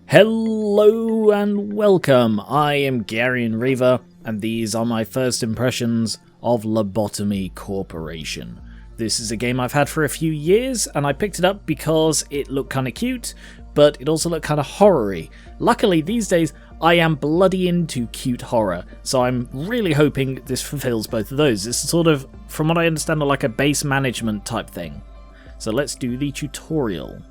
Hello and welcome, I am Geran, and these are my first impressions of Lobotomy Corporation. This is a game I've had for a few years, and I picked it up because it looked kinda cute, but it also looked kinda horror-y. Luckily, these days, I am bloody into cute horror, so I'm really hoping this fulfills both of those. It's sort of, from what I understand, like a base management type thing. So let's do the tutorial.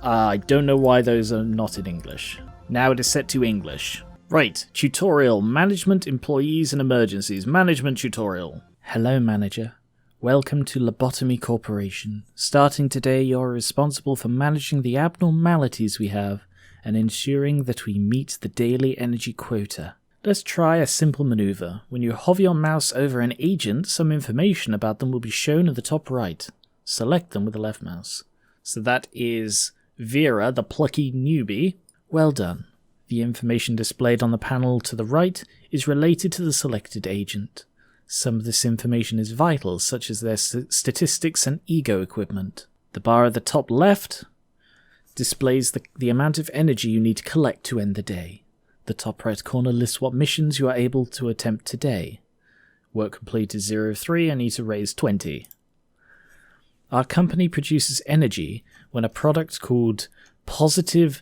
I don't know why those are not in English. Now it is set to English. Right, tutorial, management, employees and emergencies. Management tutorial. Hello, manager. Welcome to Lobotomy Corporation. Starting today, you're responsible for managing the abnormalities we have and ensuring that we meet the daily energy quota. Let's try a simple maneuver. When you hover your mouse over an agent, some information about them will be shown at the top right. Select them with the left mouse. So that is Vera, the plucky newbie. Well done. The information displayed on the panel to the right is related to the selected agent. Some of this information is vital, such as their statistics and ego equipment. The bar at the top left displays the amount of energy you need to collect to end the day. The top right corner lists what missions you are able to attempt today. Work completed 0 of 3, I need to raise 20. Our company produces energy when a product called positive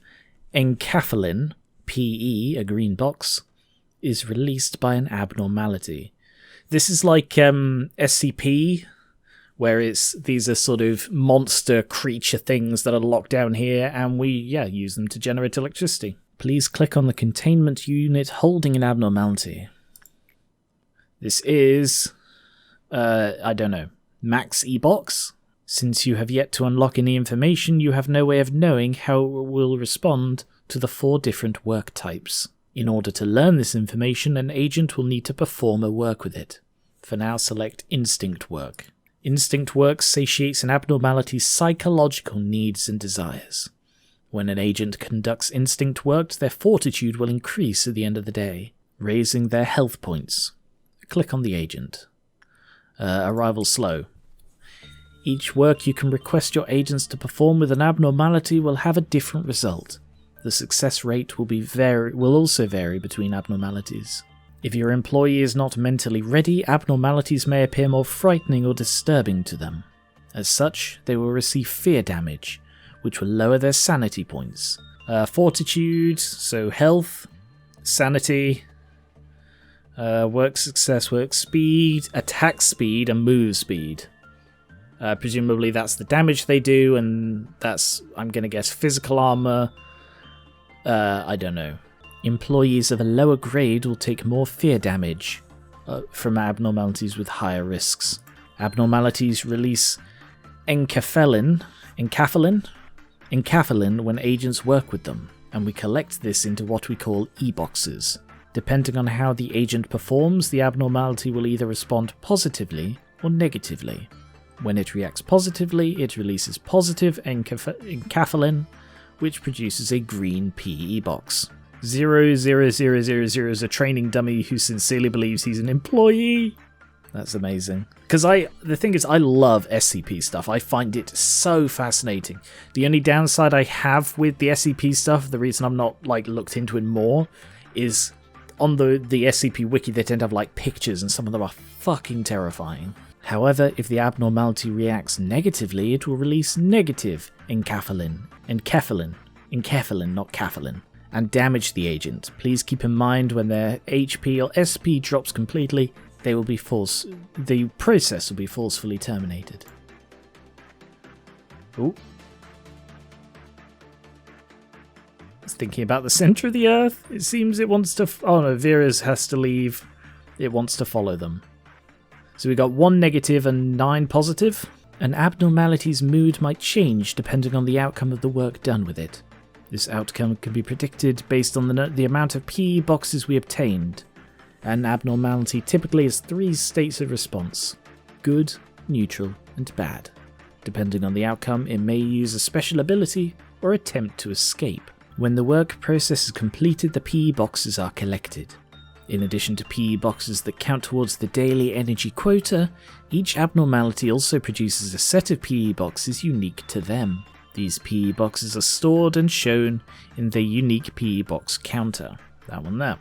enkephalin, PE, a green box, is released by an abnormality. This is like SCP, where these are sort of monster creature things that are locked down here, and we use them to generate electricity. Please click on the containment unit holding an abnormality. This is, I don't know, Max E-Box? Since you have yet to unlock any information, you have no way of knowing how it will respond to the 4 different work types. In order to learn this information, an agent will need to perform a work with it. For now, select Instinct Work. Instinct Work satiates an abnormality's psychological needs and desires. When an agent conducts instinct work, their fortitude will increase at the end of the day, raising their health points. Click on the agent. Arrival slow. Each work you can request your agents to perform with an abnormality will have a different result. The success rate will also vary between abnormalities. If your employee is not mentally ready, abnormalities may appear more frightening or disturbing to them. As such, they will receive fear damage, which will lower their sanity points. Fortitude, so health, sanity, work success, work speed, attack speed, and move speed. Presumably that's the damage they do, and that's, I'm going to guess, physical armor. I don't know. Employees of a lower grade will take more fear damage from abnormalities with higher risks. Abnormalities release enkephalin when agents work with them, and we collect this into what we call E-boxes. Depending on how the agent performs, the abnormality will either respond positively or negatively. When it reacts positively, it releases positive enkephalin, which produces a green PE box. 00000 is a training dummy who sincerely believes he's an employee. That's amazing. Because the thing is, I love SCP stuff. I find it so fascinating. The only downside I have with the SCP stuff, the reason I'm not looked into it more, is on the SCP wiki they tend to have pictures, and some of them are fucking terrifying. However, if the abnormality reacts negatively, it will release negative enkephalin, not kephalin, and damage the agent. Please keep in mind when their HP or SP drops completely, the process will be forcefully terminated. Ooh. It's thinking about the center of the Earth. It seems it wants to... Oh no, Vera's has to leave. It wants to follow them. So we got 1 negative and 9 positive. An abnormality's mood might change depending on the outcome of the work done with it. This outcome can be predicted based on the amount of PE boxes we obtained. An abnormality typically has 3 states of response: good, neutral, and bad. Depending on the outcome, it may use a special ability or attempt to escape. When the work process is completed, the PE boxes are collected. In addition to PE boxes that count towards the daily energy quota, each abnormality also produces a set of PE boxes unique to them. These PE boxes are stored and shown in the unique PE box counter, that one there.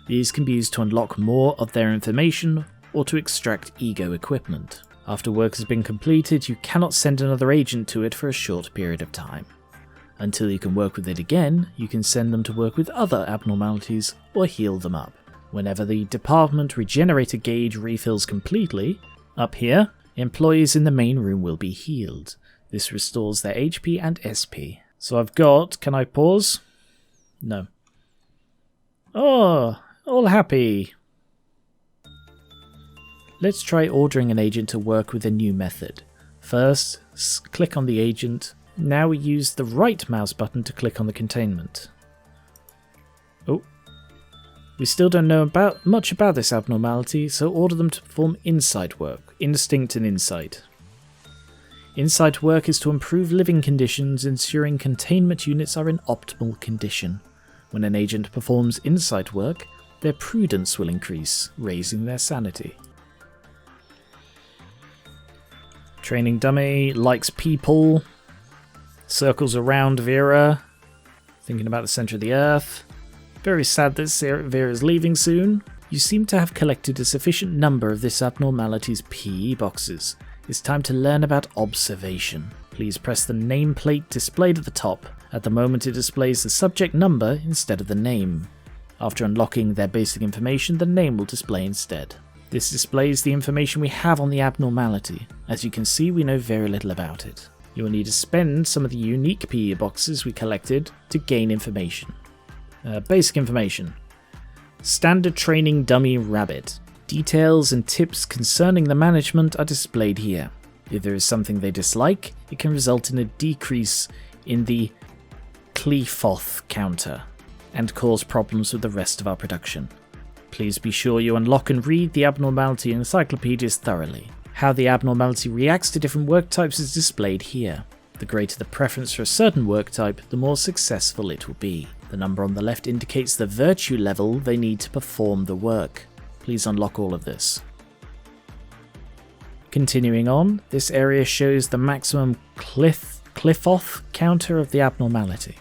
These can be used to unlock more of their information or to extract ego equipment. After work has been completed, you cannot send another agent to it for a short period of time. Until you can work with it again, you can send them to work with other abnormalities or heal them up. Whenever the department regenerator gauge refills completely, up here, employees in the main room will be healed. This restores their HP and SP. So I've got... Can I pause? No. Oh, all happy. Let's try ordering an agent to work with a new method. First, click on the agent. Now we use the right mouse button to click on the containment. Oh. We still don't know much about this abnormality, so order them to perform insight work. Instinct and insight. Insight work is to improve living conditions, ensuring containment units are in optimal condition. When an agent performs insight work, their prudence will increase, raising their sanity. Training dummy likes people. Circles around Vera, thinking about the center of the earth. Very sad that Vera's leaving soon. You seem to have collected a sufficient number of this abnormality's PE boxes. It's time to learn about observation. Please press the nameplate displayed at the top. At the moment it displays the subject number instead of the name. After unlocking their basic information, the name will display instead. This displays the information we have on the abnormality. As you can see, we know very little about it. You will need to spend some of the unique PE boxes we collected to gain information. Basic information. Standard training dummy rabbit. Details and tips concerning the management are displayed here. If there is something they dislike, it can result in a decrease in the Clefoth counter and cause problems with the rest of our production. Please be sure you unlock and read the abnormality encyclopedias thoroughly. How the abnormality reacts to different work types is displayed here. The greater the preference for a certain work type, the more successful it will be. The number on the left indicates the virtue level they need to perform the work. Please unlock all of this. Continuing on, this area shows the maximum Clefoth counter of the abnormality.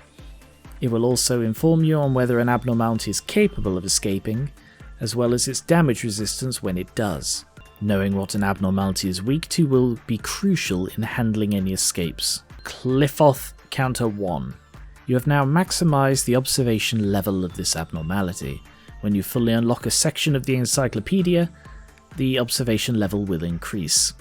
It will also inform you on whether an abnormality is capable of escaping, as well as its damage resistance when it does. Knowing what an abnormality is weak to will be crucial in handling any escapes. Clefoth counter 1. You have now maximized the observation level of this abnormality. When you fully unlock a section of the encyclopedia, the observation level will increase.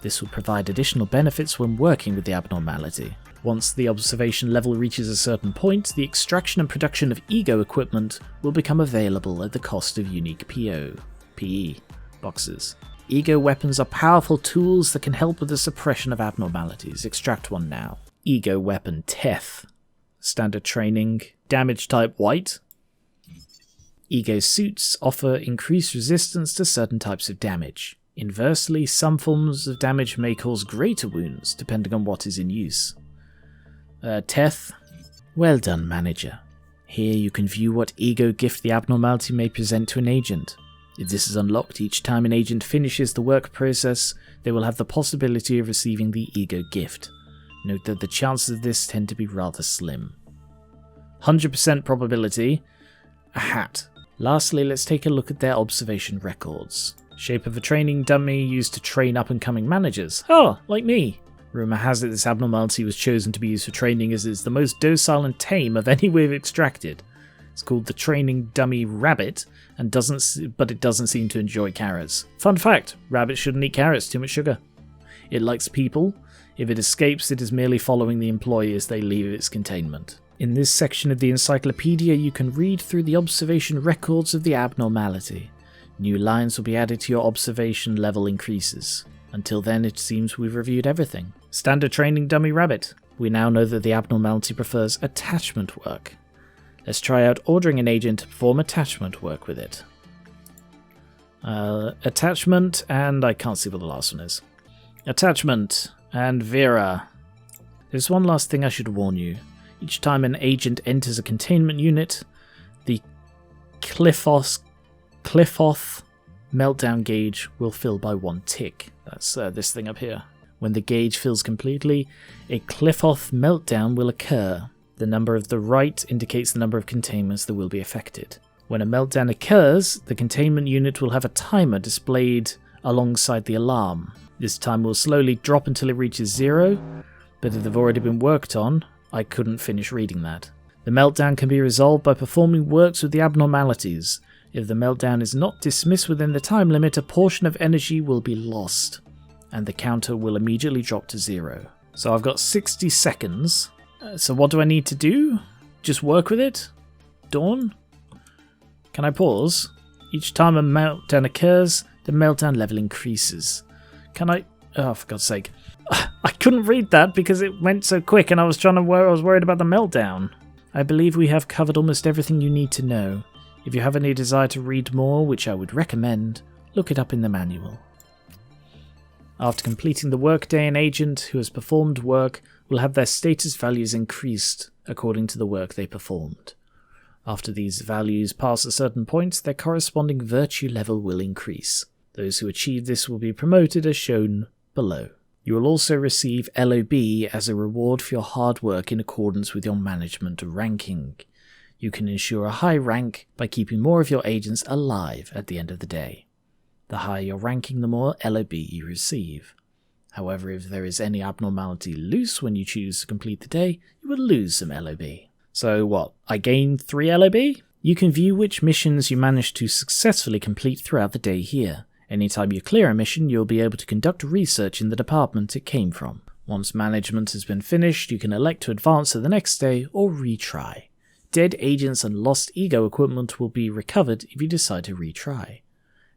This will provide additional benefits when working with the abnormality. Once the observation level reaches a certain point, the extraction and production of ego equipment will become available at the cost of unique PE boxes. Ego weapons are powerful tools that can help with the suppression of abnormalities. Extract one now. Ego weapon Teth. Standard training. Damage type white. Ego suits offer increased resistance to certain types of damage. Inversely, some forms of damage may cause greater wounds, depending on what is in use. Teth. Well done, manager. Here you can view what ego gift the abnormality may present to an agent. If this is unlocked each time an agent finishes the work process, they will have the possibility of receiving the ego gift. Note that the chances of this tend to be rather slim. 100% probability. A hat. Lastly, let's take a look at their observation records. Shape of a training dummy used to train up-and-coming managers. Oh, like me. Rumour has it this abnormality was chosen to be used for training as it is the most docile and tame of any we've extracted. It's called the training dummy rabbit, but it doesn't seem to enjoy carrots. Fun fact, rabbits shouldn't eat carrots, too much sugar. It likes people. If it escapes, it is merely following the employee as they leave its containment. In this section of the encyclopedia, you can read through the observation records of the abnormality. New lines will be added to your observation level increases. Until then, it seems we've reviewed everything. Standard training dummy rabbit. We now know that the abnormality prefers attachment work. Let's try out ordering an agent to perform attachment work with it. Attachment, and I can't see what the last one is. Attachment, and Vera. There's one last thing I should warn you. Each time an agent enters a containment unit, the Clefoth meltdown gauge will fill by 1 tick. That's this thing up here. When the gauge fills completely, a cliff-off meltdown will occur. The number of the right indicates the number of containments that will be affected. When a meltdown occurs, the containment unit will have a timer displayed alongside the alarm. This time will slowly drop until it reaches 0, but if they've already been worked on, I couldn't finish reading that. The meltdown can be resolved by performing works with the abnormalities. If the meltdown is not dismissed within the time limit, a portion of energy will be lost, and the counter will immediately drop to 0. So I've got 60 seconds. So what do I need to do? Just work with it? Dawn? Can I pause? Each time a meltdown occurs, the meltdown level increases. Can I... Oh, for God's sake. I couldn't read that because it went so quick and I was worried about the meltdown. I believe we have covered almost everything you need to know. If you have any desire to read more, which I would recommend, look it up in the manual. After completing the workday, an agent who has performed work will have their status values increased according to the work they performed. After these values pass a certain point, their corresponding virtue level will increase. Those who achieve this will be promoted as shown below. You will also receive LOB as a reward for your hard work in accordance with your management ranking. You can ensure a high rank by keeping more of your agents alive at the end of the day. The higher your ranking, the more LOB you receive. However, if there is any abnormality loose when you choose to complete the day, you will lose some LOB. So what, I gained 3 LOB? You can view which missions you managed to successfully complete throughout the day here. Anytime you clear a mission, you'll be able to conduct research in the department it came from. Once management has been finished, you can elect to advance to the next day or retry. Dead agents and lost ego equipment will be recovered if you decide to retry.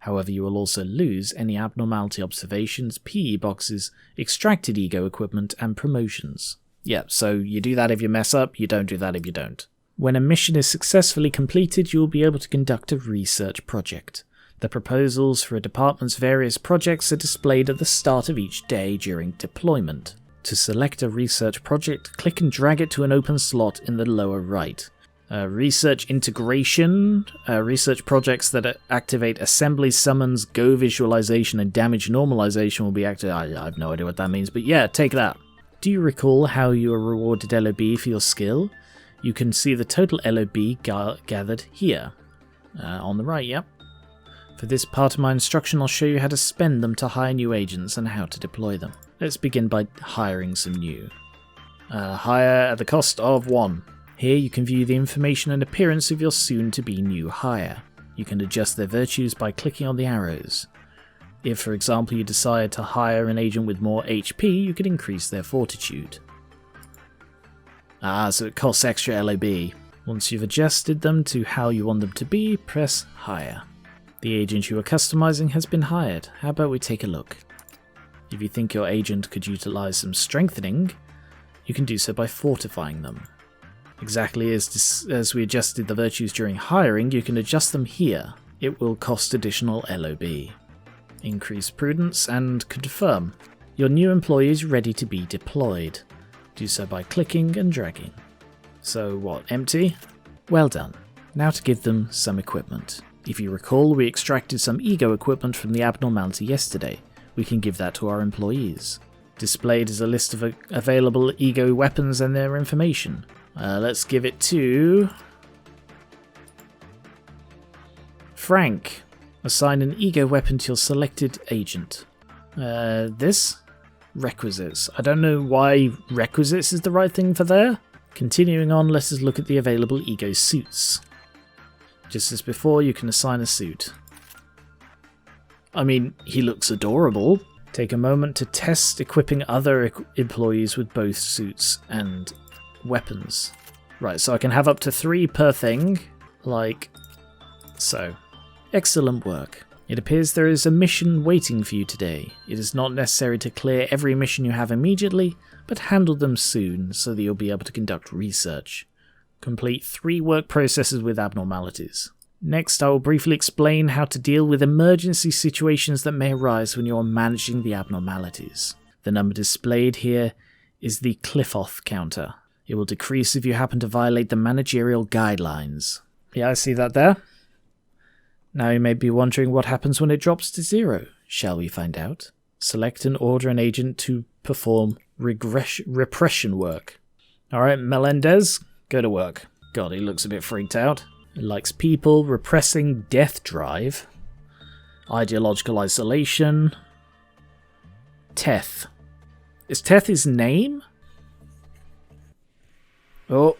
However, you will also lose any abnormality observations, PE boxes, extracted ego equipment, and promotions. Yeah, so you do that if you mess up, you don't do that if you don't. When a mission is successfully completed, you will be able to conduct a research project. The proposals for a department's various projects are displayed at the start of each day during deployment. To select a research project, click and drag it to an open slot in the lower right. Research integration, research projects that activate assembly summons, go visualization, and damage normalization will be activated. I have no idea what that means, but yeah, take that. Do you recall how you were rewarded LOB for your skill? You can see the total LOB gathered here. On the right, yep. For this part of my instruction, I'll show you how to spend them to hire new agents and how to deploy them. Let's begin by hiring some new. Hire at the cost of 1. Here you can view the information and appearance of your soon-to-be new hire. You can adjust their virtues by clicking on the arrows. If, for example, you decide to hire an agent with more HP, you can increase their fortitude. So it costs extra LOB. Once you've adjusted them to how you want them to be, press Hire. The agent you are customizing has been hired. How about we take a look? If you think your agent could utilize some strengthening, you can do so by fortifying them. Exactly as we adjusted the virtues during hiring, you can adjust them here. It will cost additional LOB. Increase prudence and confirm. Your new employee is ready to be deployed. Do so by clicking and dragging. So what, empty? Well done. Now to give them some equipment. If you recall, we extracted some ego equipment from the abnormality yesterday. We can give that to our employees. Displayed is a list of available ego weapons and their information. Let's give it to... Frank. Assign an ego weapon to your selected agent. This? Requisites. I don't know why requisites is the right thing for there. Continuing on, let us look at the available ego suits. Just as before, you can assign a suit. I mean, he looks adorable. Take a moment to test equipping other employees with both suits and weapons. Right, so I can have up to 3 per thing, like so. Excellent work. It appears there is a mission waiting for you today. It is not necessary to clear every mission you have immediately, but handle them soon so that you'll be able to conduct research. Complete 3 work processes with abnormalities. Next, I will briefly explain how to deal with emergency situations that may arise when you are managing the abnormalities. The number displayed here is the cliff-off counter. It will decrease if you happen to violate the managerial guidelines. Yeah, I see that there. Now you may be wondering what happens when it drops to 0. Shall we find out? Select and order an agent to perform repression work. Alright, Melendez, go to work. God, he looks a bit freaked out. He likes people, repressing death drive, ideological isolation, Teth. Is Teth his name? Oh.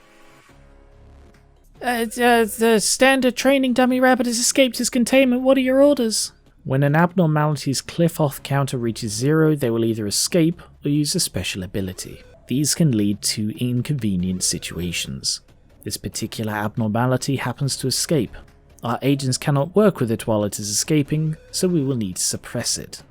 The standard training dummy rabbit has escaped his containment. What are your orders? When an abnormality's cliff-off counter reaches 0, they will either escape or use a special ability. These can lead to inconvenient situations. This particular abnormality happens to escape. Our agents cannot work with it while it is escaping, so we will need to suppress it.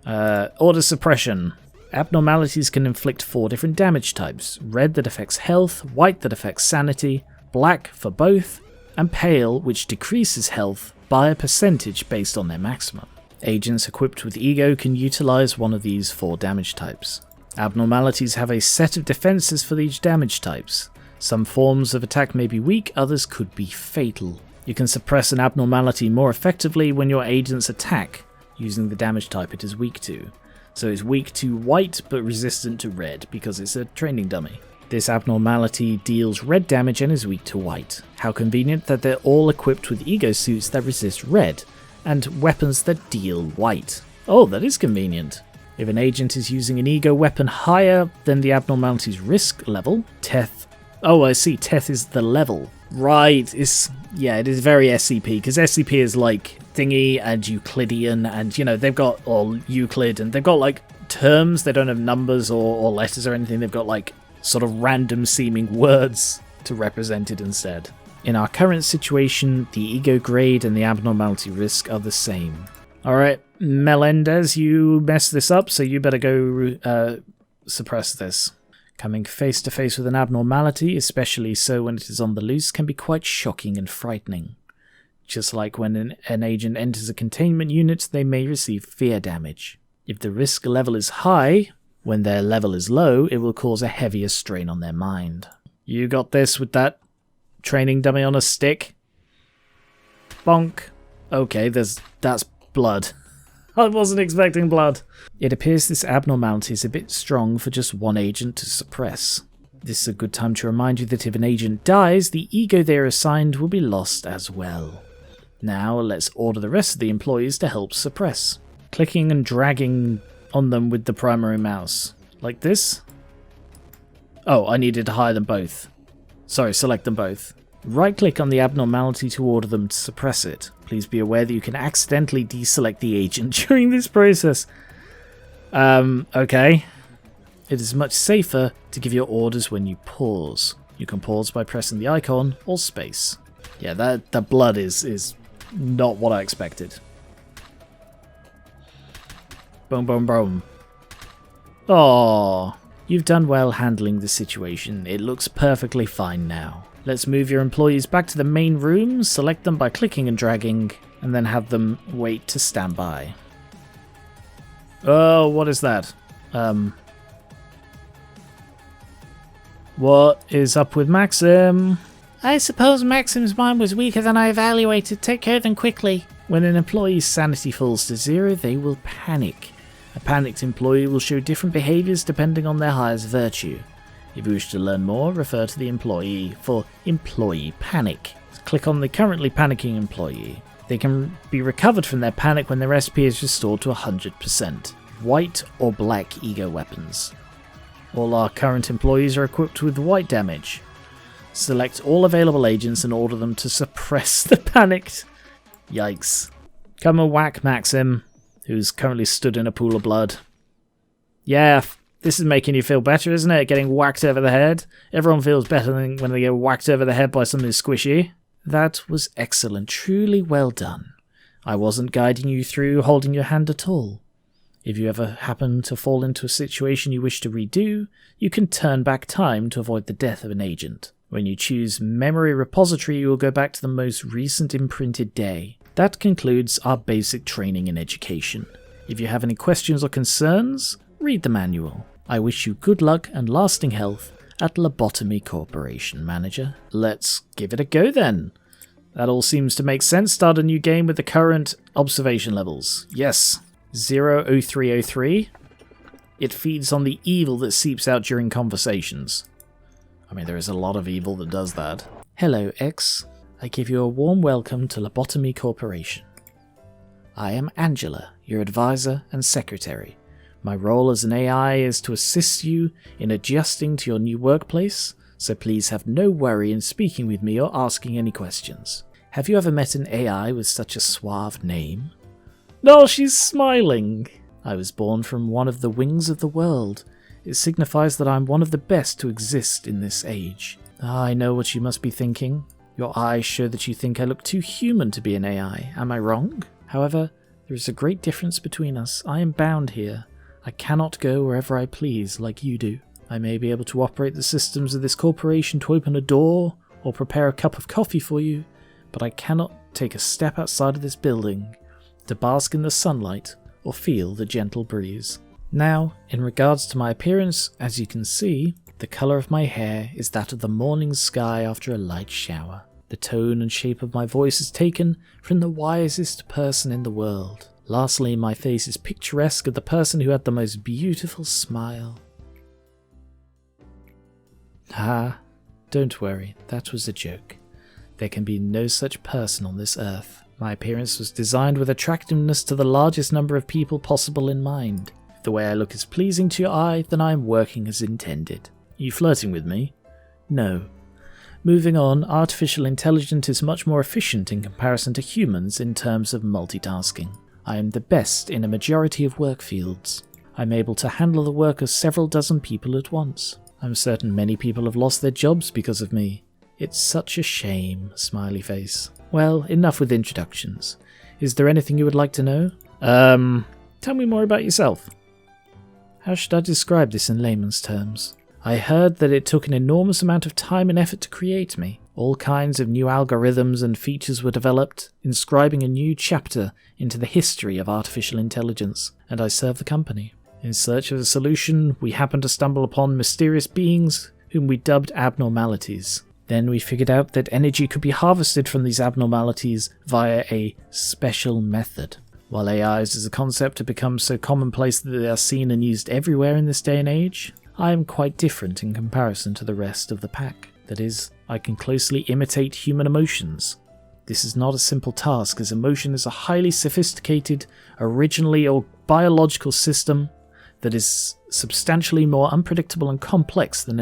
Order suppression. Abnormalities can inflict 4 different damage types: red that affects health, white that affects sanity, black for both, and pale, which decreases health by a percentage based on their maximum. Agents equipped with ego can utilize one of these 4 damage types. Abnormalities have a set of defenses for each damage types. Some forms of attack may be weak, others could be fatal. You can suppress an abnormality more effectively when your agents attack, using the damage type it is weak to. So it's weak to white but resistant to red because it's a training dummy. This abnormality deals red damage and is weak to white. How convenient that they're all equipped with ego suits that resist red, and weapons that deal white. Oh, that is convenient. If an agent is using an ego weapon higher than the abnormality's risk level, Teth... Oh, I see, Teth is the level. Right, it is very SCP, because SCP is like thingy and Euclidean, and they've got, or Euclid, and they've got like terms, they don't have numbers or letters or anything, they've got like sort of random seeming words to represent it instead. In our current situation, the ego grade and the abnormality risk are the same. Alright, Melendez, you messed this up, so you better go suppress this. Coming face to face with an abnormality, especially so when it is on the loose, can be quite shocking and frightening. Just like when an agent enters a containment unit, they may receive fear damage. If the risk level is high, when their level is low, it will cause a heavier strain on their mind. You got this with that training dummy on a stick? Bonk. Okay, that's blood. I wasn't expecting blood. It appears this abnormality is a bit strong for just one agent to suppress. This is a good time to remind you that if an agent dies, the ego they are assigned will be lost as well. Now let's order the rest of the employees to help suppress. Clicking and dragging on them with the primary mouse. Like this? Oh, I needed to hire them both. Sorry, select them both. Right-click on the abnormality to order them to suppress it. Please be aware that you can accidentally deselect the agent during this process. Okay. It is much safer to give your orders when you pause. You can pause by pressing the icon or space. Yeah, that blood is not what I expected. Boom, boom, boom. Aww. You've done well handling the situation. It looks perfectly fine now. Let's move your employees back to the main room, select them by clicking and dragging, and then have them wait to stand by. Oh, what is that? What is up with Maxim? I suppose Maxim's mind was weaker than I evaluated. Take care of them quickly. When an employee's sanity falls to 0, they will panic. A panicked employee will show different behaviours depending on their highest virtue. If you wish to learn more, refer to the employee for employee panic. Click on the currently panicking employee. They can be recovered from their panic when their SP is restored to 100%. White or black ego weapons. All our current employees are equipped with white damage. Select all available agents and order them to suppress the panicked. Yikes. Come and whack Maxim, who's currently stood in a pool of blood. Yeah, this is making you feel better, isn't it? Getting whacked over the head. Everyone feels better than when they get whacked over the head by something squishy. That was excellent. Truly well done. I wasn't guiding you through holding your hand at all. If you ever happen to fall into a situation you wish to redo, you can turn back time to avoid the death of an agent. When you choose Memory Repository, you will go back to the most recent imprinted day. That concludes our basic training and education. If you have any questions or concerns, read the manual. I wish you good luck and lasting health at Lobotomy Corporation, Manager. Let's give it a go then. That all seems to make sense. Start a new game with the current observation levels. Yes. 00303. It feeds on the evil that seeps out during conversations. I mean, there is a lot of evil that does that. Hello, X. I give you a warm welcome to Lobotomy Corporation. I am Angela, your advisor and secretary. My role as an AI is to assist you in adjusting to your new workplace, so please have no worry in speaking with me or asking any questions. Have you ever met an AI with such a suave name? No, she's smiling. I was born from one of the wings of the world. It signifies that I'm one of the best to exist in this age. I know what you must be thinking. Your eyes show that you think I look too human to be an AI. Am I wrong? However, there is a great difference between us. I am bound here. I cannot go wherever I please like you do. I may be able to operate the systems of this corporation to open a door or prepare a cup of coffee for you, but I cannot take a step outside of this building to bask in the sunlight or feel the gentle breeze. Now, in regards to my appearance, as you can see, the colour of my hair is that of the morning sky after a light shower. The tone and shape of my voice is taken from the wisest person in the world. Lastly, my face is picturesque of the person who had the most beautiful smile. Don't worry, that was a joke. There can be no such person on this earth. My appearance was designed with attractiveness to the largest number of people possible in mind. If the way I look is pleasing to your eye, then I am working as intended. Are you flirting with me? No. Moving on, artificial intelligence is much more efficient in comparison to humans in terms of multitasking. I am the best in a majority of work fields. I'm able to handle the work of several dozen people at once. I'm certain many people have lost their jobs because of me. It's such a shame, smiley face. Well, enough with introductions. Is there anything you would like to know? Tell me more about yourself. How should I describe this in layman's terms? I heard that it took an enormous amount of time and effort to create me. All kinds of new algorithms and features were developed, inscribing a new chapter into the history of artificial intelligence, and I serve the company. In search of a solution, we happened to stumble upon mysterious beings whom we dubbed abnormalities. Then we figured out that energy could be harvested from these abnormalities via a special method. While AIs as a concept have become so commonplace that they are seen and used everywhere in this day and age, I am quite different in comparison to the rest of the pack. That is, I can closely imitate human emotions. This is not a simple task, as emotion is a highly sophisticated, originally or biological system that is substantially more unpredictable and complex than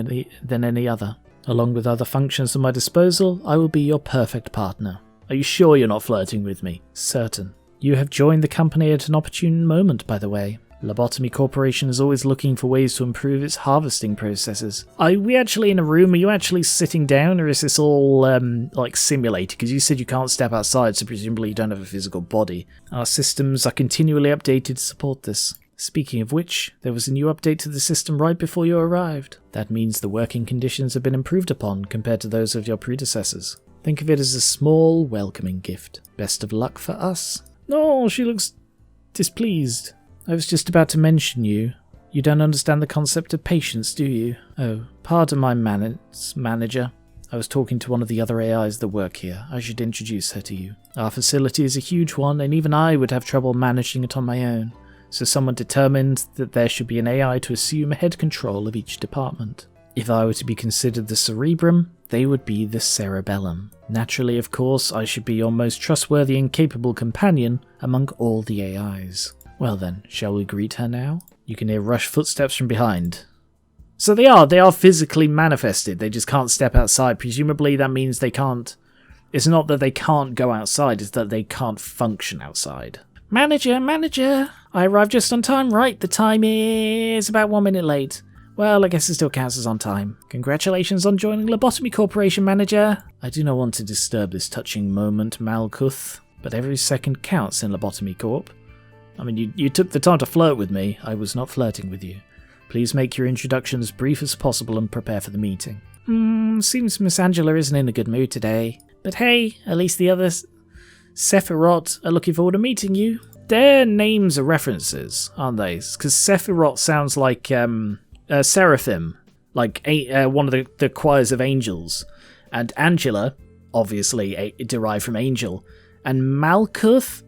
any other. Along with other functions at my disposal, I will be your perfect partner. Are you sure you're not flirting with me? Certain. You have joined the company at an opportune moment, by the way. Lobotomy Corporation is always looking for ways to improve its harvesting processes. Are we actually in a room? Are you actually sitting down, or is this all, simulated? Because you said you can't step outside, so presumably you don't have a physical body. Our systems are continually updated to support this. Speaking of which, there was a new update to the system right before you arrived. That means the working conditions have been improved upon compared to those of your predecessors. Think of it as a small, welcoming gift. Best of luck for us. No, she looks displeased. I was just about to mention you. You don't understand the concept of patience, do you? Oh, pardon my manager. I was talking to one of the other AIs that work here. I should introduce her to you. Our facility is a huge one, and even I would have trouble managing it on my own. So someone determined that there should be an AI to assume head control of each department. If I were to be considered the cerebrum, they would be the cerebellum. Naturally, of course, I should be your most trustworthy and capable companion among all the AIs. Well then, shall we greet her now? You can hear rushed footsteps from behind. So they are physically manifested, they just can't step outside. Presumably that means they can't... It's not that they can't go outside, it's that they can't function outside. Manager! I arrived just on time, right? The time is about 1 minute late. Well, I guess it still counts as on time. Congratulations on joining Lobotomy Corporation, manager. I do not want to disturb this touching moment, Malkuth, but every second counts in Lobotomy Corp. I mean, you took the time to flirt with me. I was not flirting with you. Please make your introduction as brief as possible and prepare for the meeting. Seems Miss Angela isn't in a good mood today. But hey, at least the others, Sephiroth, are looking forward to meeting you. Their names are references, aren't they? Because Sephiroth sounds like Seraphim, like one of the choirs of angels. And Angela, obviously derived from angel. And Malkuth,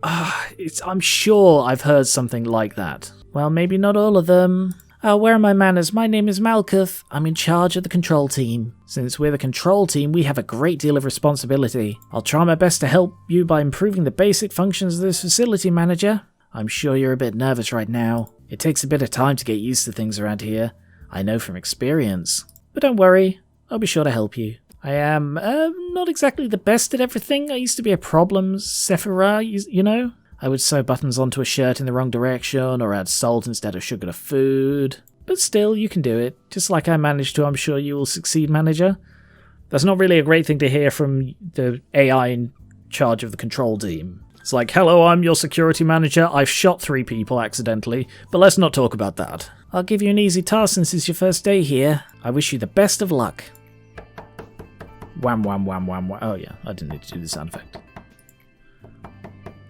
I'm sure I've heard something like that. Well, maybe not all of them. Where are my manners? My name is Malkuth. I'm in charge of the control team. Since we're the control team, we have a great deal of responsibility. I'll try my best to help you by improving the basic functions of this facility, manager. I'm sure you're a bit nervous right now. It takes a bit of time to get used to things around here. I know from experience. But don't worry, I'll be sure to help you. I am, not exactly the best at everything. I used to be a problem Sephira, you know? I would sew buttons onto a shirt in the wrong direction, or add salt instead of sugar to food. But still, you can do it. Just like I managed to, I'm sure you will succeed, manager. That's not really a great thing to hear from the AI in charge of the control team. It's like, hello, I'm your security manager. I've shot 3 people accidentally, but let's not talk about that. I'll give you an easy task since it's your first day here. I wish you the best of luck. Wham, wham, wham, wham, wham. Oh yeah, I didn't need to do the sound effect.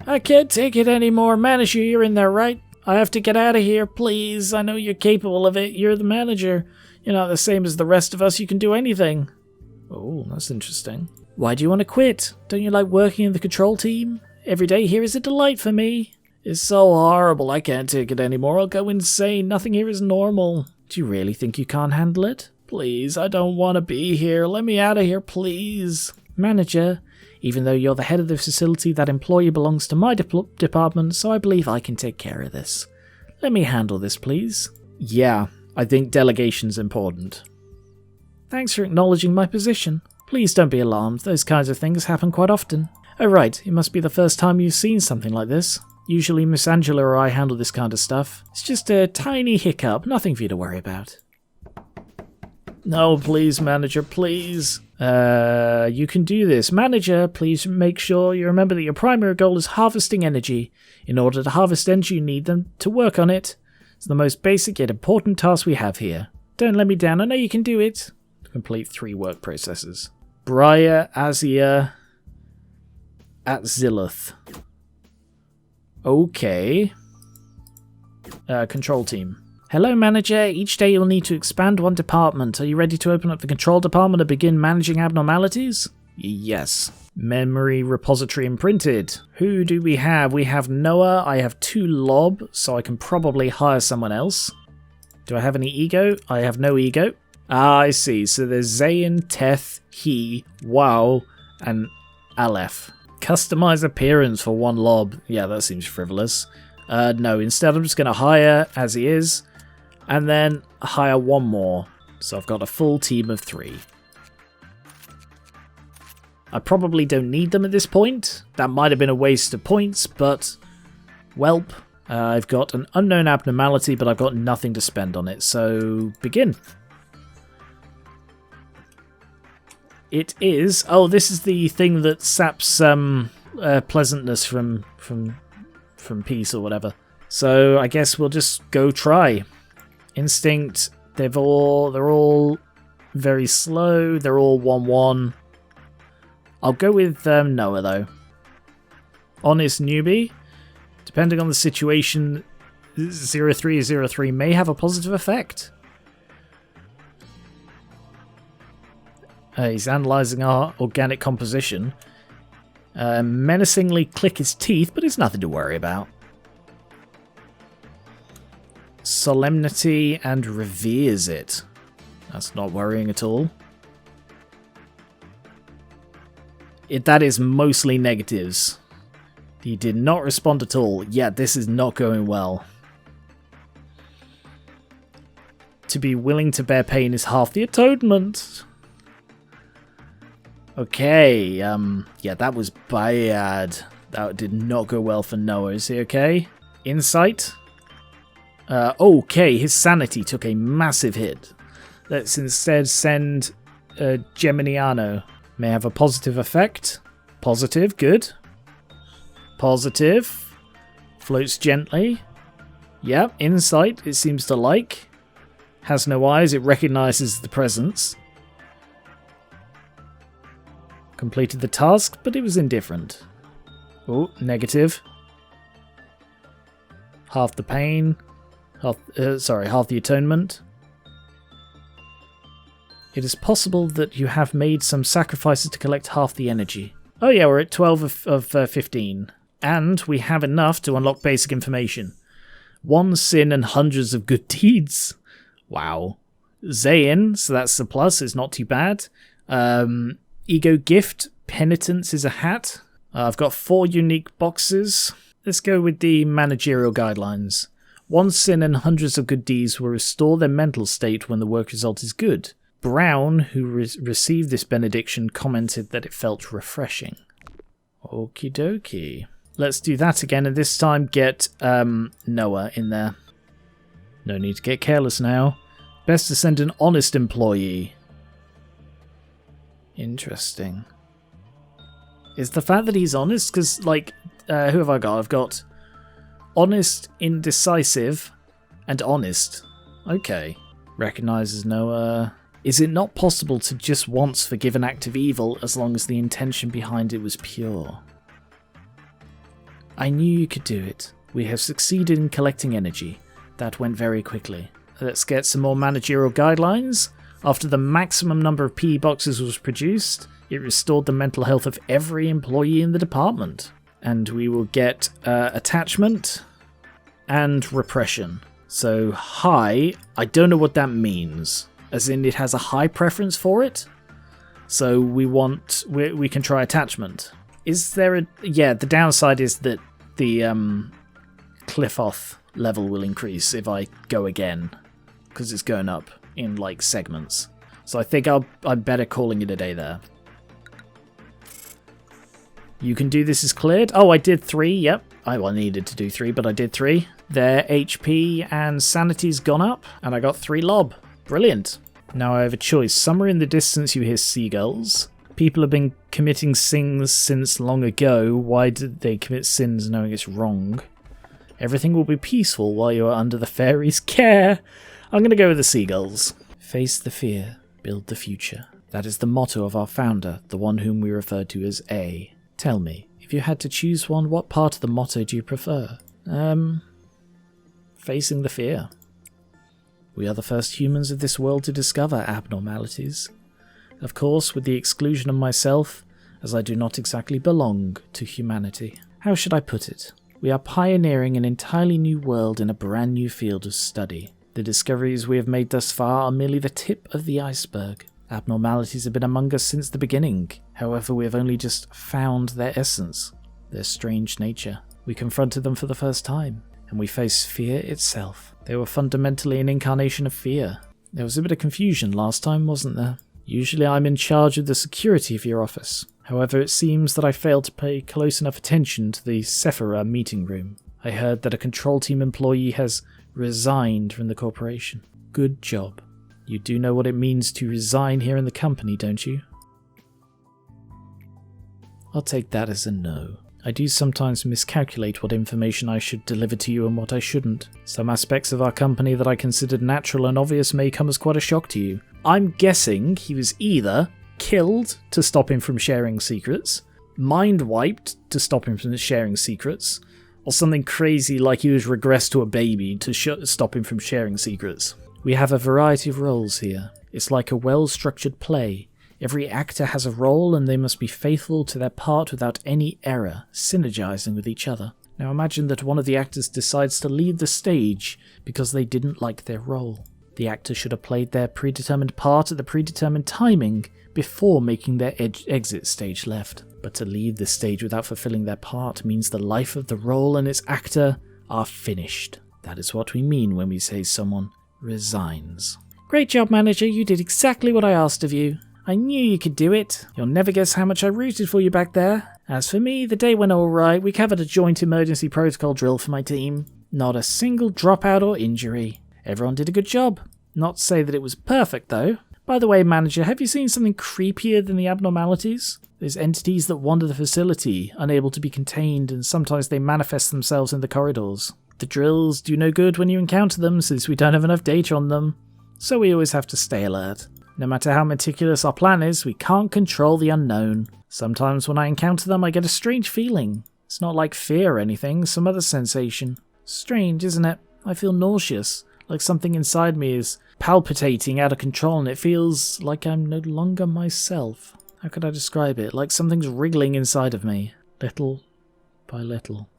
I can't take it anymore. Manager, you're in there, right? I have to get out of here, please. I know you're capable of it. You're the manager. You're not the same as the rest of us. You can do anything. Oh, that's interesting. Why do you want to quit? Don't you like working in the control team? Every day here is a delight for me. It's so horrible. I can't take it anymore. I'll go insane. Nothing here is normal. Do you really think you can't handle it? Please, I don't want to be here. Let me out of here, please. Manager, even though you're the head of the facility, that employee belongs to my department, so I believe I can take care of this. Let me handle this, please. Yeah, I think delegation's important. Thanks for acknowledging my position. Please don't be alarmed. Those kinds of things happen quite often. Oh right, it must be the first time you've seen something like this. Usually Miss Angela or I handle this kind of stuff. It's just a tiny hiccup, nothing for you to worry about. No, please, manager, please. You can do this. Manager, please make sure you remember that your primary goal is harvesting energy. In order to harvest energy, you need them to work on it. It's the most basic yet important task we have here. Don't let me down, I know you can do it. Complete 3 work processes. Briar, Azia, Atziluth. Okay. Control team. Hello, manager. Each day you'll need to expand one department. Are you ready to open up the control department and begin managing abnormalities? Yes. Memory repository imprinted. Who do we have? We have Noah. I have 2 Lob, so I can probably hire someone else. Do I have any ego? I have no ego. Ah, I see. So there's Zayn, Teth, He, Wow, and Aleph. Customize appearance for 1 Lob. Yeah, that seems frivolous. No, instead I'm just going to hire as he is. And then hire 1 more. So I've got a full team of 3. I probably don't need them at this point. That might have been a waste of points, but welp. I've got an unknown abnormality, but I've got nothing to spend on it. So begin. It is... Oh, this is the thing that saps pleasantness from peace or whatever. So I guess we'll just go try. Instinct, they're all very slow. They're all 1-1. I'll go with Noah though. Honest newbie. Depending on the situation, 0303 may have a positive effect. He's analysing our organic composition. Menacingly click his teeth, but it's nothing to worry about. Solemnity and reveres it. That's not worrying at all. That is mostly negatives. He did not respond at all. Yeah, this is not going well. To be willing to bear pain is half the atonement. Okay, yeah, that was bad. That did not go well for Noah. Is he okay? Insight? Okay, his sanity took a massive hit. Let's instead send Geminiano. May have a positive effect. Positive, good. Positive. Floats gently. Yep, insight, it seems to like. Has no eyes, it recognises the presence. Completed the task, but it was indifferent. Oh, negative. Half the pain. Half the atonement. It is possible that you have made some sacrifices to collect half the energy. Oh yeah, we're at 12 of 15. And we have enough to unlock basic information. 1 sin and hundreds of good deeds. Wow. Zayn, so that's the plus, it's not too bad. Ego gift, penitence is a hat. I've got 4 unique boxes. Let's go with the managerial guidelines. 1 sin and hundreds of good deeds will restore their mental state when the work result is good. Brown, who received this benediction, commented that it felt refreshing. Okie dokie. Let's do that again, and this time get Noah in there. No need to get careless now. Best to send an honest employee. Interesting. Is the fact that he's honest? Because, like, who have I got? I've got honest, indecisive, and honest. Okay. Recognizes Noah. Is it not possible to just once forgive an act of evil as long as the intention behind it was pure? I knew you could do it. We have succeeded in collecting energy. That went very quickly. Let's get some more managerial guidelines. After the maximum number of PE boxes was produced, it restored the mental health of every employee in the department. And we will get attachment and repression. So high, I don't know what that means. As in it has a high preference for it? So we can try attachment. Is there a... Yeah, the downside is that the Cliff-off level will increase if I go again. Because it's going up in, like, segments. So I think I'm better calling it a day there. You can do this as cleared. Oh, I did 3, yep. I needed to do 3, but I did 3. Their HP and sanity's gone up, and I got 3 lob. Brilliant. Now I have a choice. Somewhere in the distance you hear seagulls. People have been committing sins since long ago. Why did they commit sins knowing it's wrong? Everything will be peaceful while you are under the fairies' care. I'm going to go with the seagulls. Face the fear, build the future. That is the motto of our founder, the one whom we refer to as A. Tell me, if you had to choose one, what part of the motto do you prefer? Facing the fear. We are the first humans of this world to discover abnormalities. Of course, with the exclusion of myself, as I do not exactly belong to humanity. How should I put it? We are pioneering an entirely new world in a brand new field of study. The discoveries we have made thus far are merely the tip of the iceberg. Abnormalities have been among us since the beginning. However, we have only just found their essence, their strange nature. We confronted them for the first time, and we faced fear itself. They were fundamentally an incarnation of fear. There was a bit of confusion last time, wasn't there? Usually I'm in charge of the security of your office. However, it seems that I failed to pay close enough attention to the Sephira meeting room. I heard that a control team employee has resigned from the corporation. Good job. You do know what it means to resign here in the company, don't you? I'll take that as a no. I do sometimes miscalculate what information I should deliver to you and what I shouldn't. Some aspects of our company that I considered natural and obvious may come as quite a shock to you. I'm guessing he was either killed to stop him from sharing secrets, mind-wiped to stop him from sharing secrets, or something crazy like he was regressed to a baby to stop him from sharing secrets. We have a variety of roles here. It's like a well-structured play. Every actor has a role and they must be faithful to their part without any error, synergizing with each other. Now imagine that one of the actors decides to leave the stage because they didn't like their role. The actor should have played their predetermined part at the predetermined timing before making their exit stage left. But to leave the stage without fulfilling their part means the life of the role and its actor are finished. That is what we mean when we say someone resigns. Great job, manager. You did exactly what I asked of you. I knew you could do it. You'll never guess how much I rooted for you back there. As for me, the day went alright. We covered a joint emergency protocol drill for my team. Not a single dropout or injury. Everyone did a good job. Not to say that it was perfect, though. By the way, manager, have you seen something creepier than the abnormalities? There's entities that wander the facility, unable to be contained, and sometimes they manifest themselves in the corridors. The drills do no good when you encounter them, since we don't have enough data on them. So we always have to stay alert. No matter how meticulous our plan is, we can't control the unknown. Sometimes when I encounter them, I get a strange feeling. It's not like fear or anything, some other sensation. Strange, isn't it? I feel nauseous, like something inside me is palpitating out of control, and it feels like I'm no longer myself. How could I describe it? Like something's wriggling inside of me. Little by little.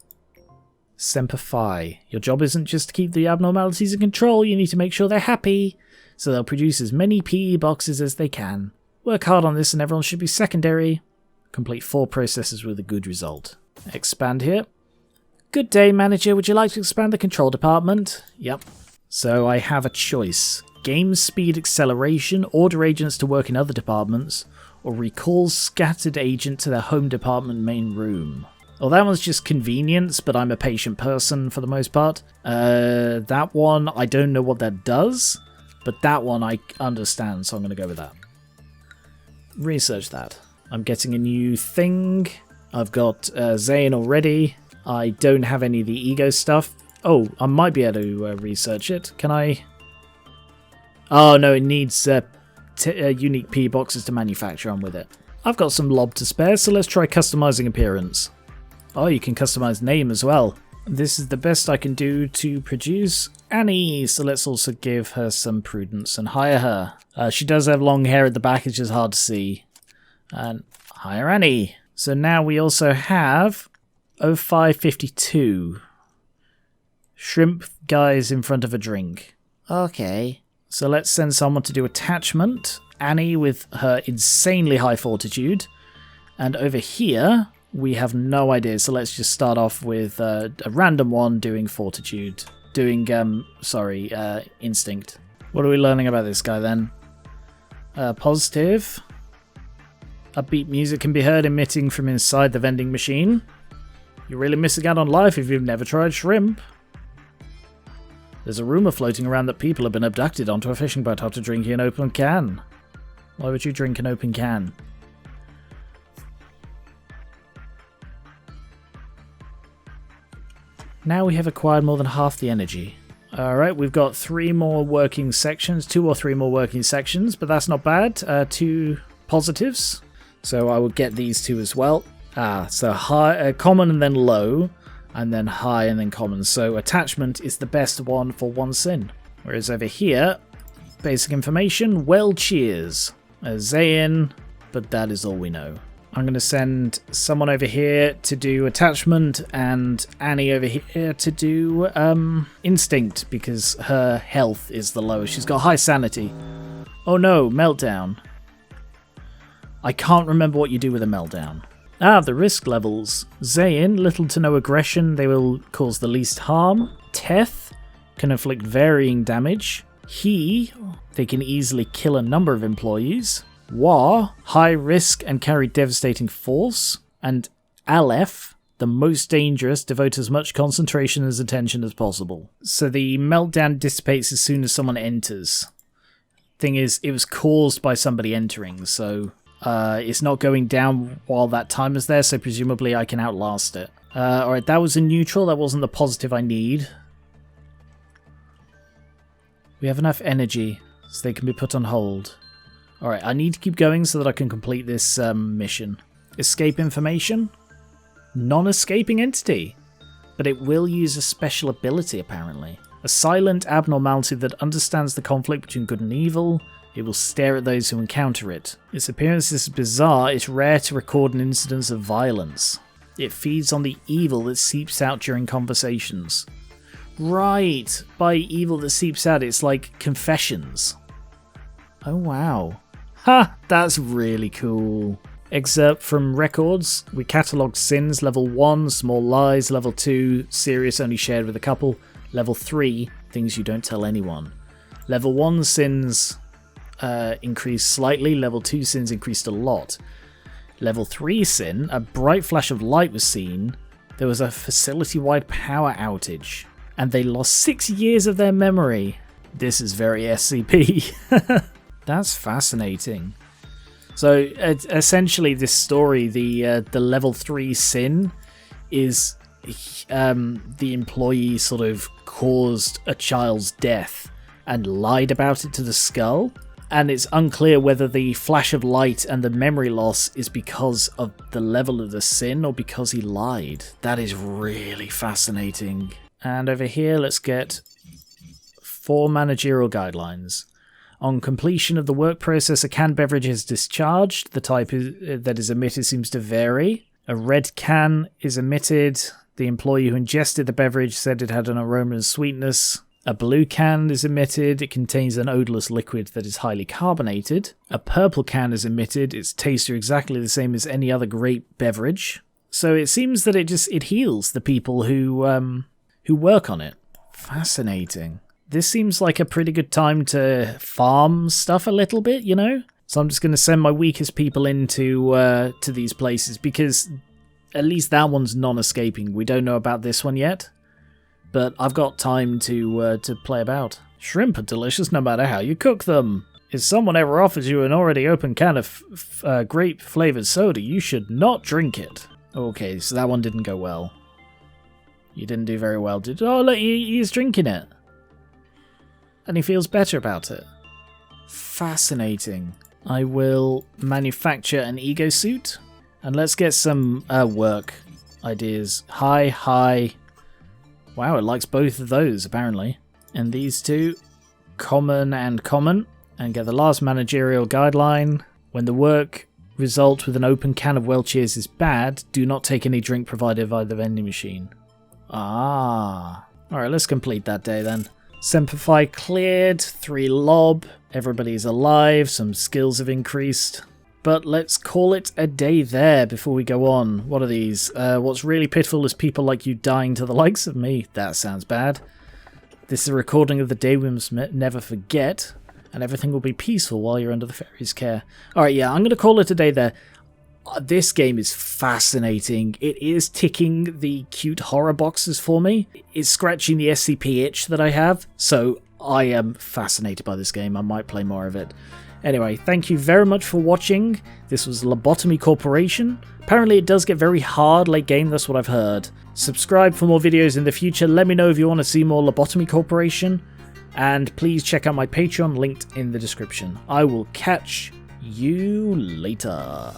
Semper Fi. Your job isn't just to keep the abnormalities in control, you need to make sure they're happy, so they'll produce as many PE boxes as they can. Work hard on this and everyone should be secondary. Complete 4 processes with a good result. Expand here. Good day, manager. Would you like to expand the control department? Yep. So I have a choice. Game speed acceleration, order agents to work in other departments, or recall scattered agent to their home department main room. Well, that one's just convenience, but I'm a patient person for the most part. That one, I don't know what that does, but that one I understand, so I'm going to go with that. Research that. I'm getting a new thing. I've got Zayn already. I don't have any of the ego stuff. Oh, I might be able to research it. Can I? Oh, no, it needs unique P boxes to manufacture. I'm with it. I've got some lob to spare, so let's try customizing appearance. Oh, you can customize name as well. This is the best I can do to produce Annie, so let's also give her some prudence and hire her. She does have long hair at the back, it's just hard to see. And hire Annie. So now we also have 0552. Shrimp guys in front of a drink. Okay. So let's send someone to do attachment. Annie with her insanely high fortitude. And over here, we have no idea. So let's just start off with a random one doing fortitude. Doing, instinct. What are we learning about this guy then? Positive. Upbeat music can be heard emitting from inside the vending machine. You're really missing out on life if you've never tried shrimp. There's a rumour floating around that people have been abducted onto a fishing boat after drinking an open can. Why would you drink an open can? Now we have acquired more than half the energy. Alright, we've got 3 more working sections, 2 or 3 more working sections, but that's not bad. 2 positives. So I will get these 2 as well. So high, common and then low, and then high and then common. So attachment is the best one for 1 sin. Whereas over here, basic information, well cheers. Zayn, but that is all we know. I'm going to send someone over here to do attachment and Annie over here to do instinct because her health is the lowest. She's got high sanity. Oh no, meltdown. I can't remember what you do with a meltdown. The risk levels. Zayn, little to no aggression, they will cause the least harm. Teth can inflict varying damage. They can easily kill a number of employees. War, high risk and carry devastating force. And Aleph, the most dangerous, devote as much concentration and attention as possible. So the meltdown dissipates as soon as someone enters. Thing is, it was caused by somebody entering, so it's not going down while that time is there, so presumably I can outlast it. Alright, that was a neutral, that wasn't the positive I need. We have enough energy, so they can be put on hold. Alright, I need to keep going so that I can complete this mission. Escape information? Non-escaping entity. But it will use a special ability, apparently. A silent abnormality that understands the conflict between good and evil. It will stare at those who encounter it. Its appearance is bizarre, it's rare to record an incidence of violence. It feeds on the evil that seeps out during conversations. Right, by evil that seeps out, it's like confessions. Oh wow. Ha! That's really cool. Excerpt from records. We catalogued sins. Level 1, small lies. Level 2, serious, only shared with a couple. Level 3, things you don't tell anyone. Level 1 sins increased slightly. Level 2 sins increased a lot. Level 3 sin, a bright flash of light was seen. There was a facility-wide power outage. And they lost 6 years of their memory. This is very SCP. That's fascinating. So essentially this story, the level 3 sin is the employee sort of caused a child's death and lied about it to the skull. And it's unclear whether the flash of light and the memory loss is because of the level of the sin or because he lied. That is really fascinating. And over here, let's get 4 managerial guidelines. On completion of the work process, a canned beverage is discharged. The type that is emitted seems to vary. A red can is emitted. The employee who ingested the beverage said it had an aroma and sweetness. A blue can is emitted. It contains an odorless liquid that is highly carbonated. A purple can is emitted. Its tastes are exactly the same as any other grape beverage. So it seems that it heals the people who work on it. Fascinating. This seems like a pretty good time to farm stuff a little bit, you know? So I'm just going to send my weakest people into to these places, because at least that one's non-escaping. We don't know about this one yet, but I've got time to play about. Shrimp are delicious no matter how you cook them. If someone ever offers you an already open can of grape-flavored soda, you should not drink it. Okay, so that one didn't go well. You didn't do very well, did you? Oh, look, he's drinking it. And he feels better about it. Fascinating. I will manufacture an ego suit. And let's get some work ideas. High. Wow, it likes both of those, apparently. And these two, common and common. And get the last managerial guideline. When the work result with an open can of Welch's is bad, do not take any drink provided by the vending machine. Ah. Alright, let's complete that day then. Semplify cleared, 3 lob, everybody's alive, some skills have increased. But let's call it a day there before we go on. What are these? What's really pitiful is people like you dying to the likes of me. That sounds bad. This is a recording of the day we must never forget, and everything will be peaceful while you're under the fairy's care. Alright, yeah, I'm going to call it a day there. This game is fascinating. It is ticking the cute horror boxes for me. It's scratching the SCP itch that I have, so I am fascinated by this game. I might play more of it. Anyway, thank you very much for watching. This was Lobotomy Corporation. Apparently it does get very hard late game, that's what I've heard. Subscribe for more videos in the future. Let me know if you want to see more Lobotomy Corporation. And please check out my Patreon linked in the description. I will catch you later.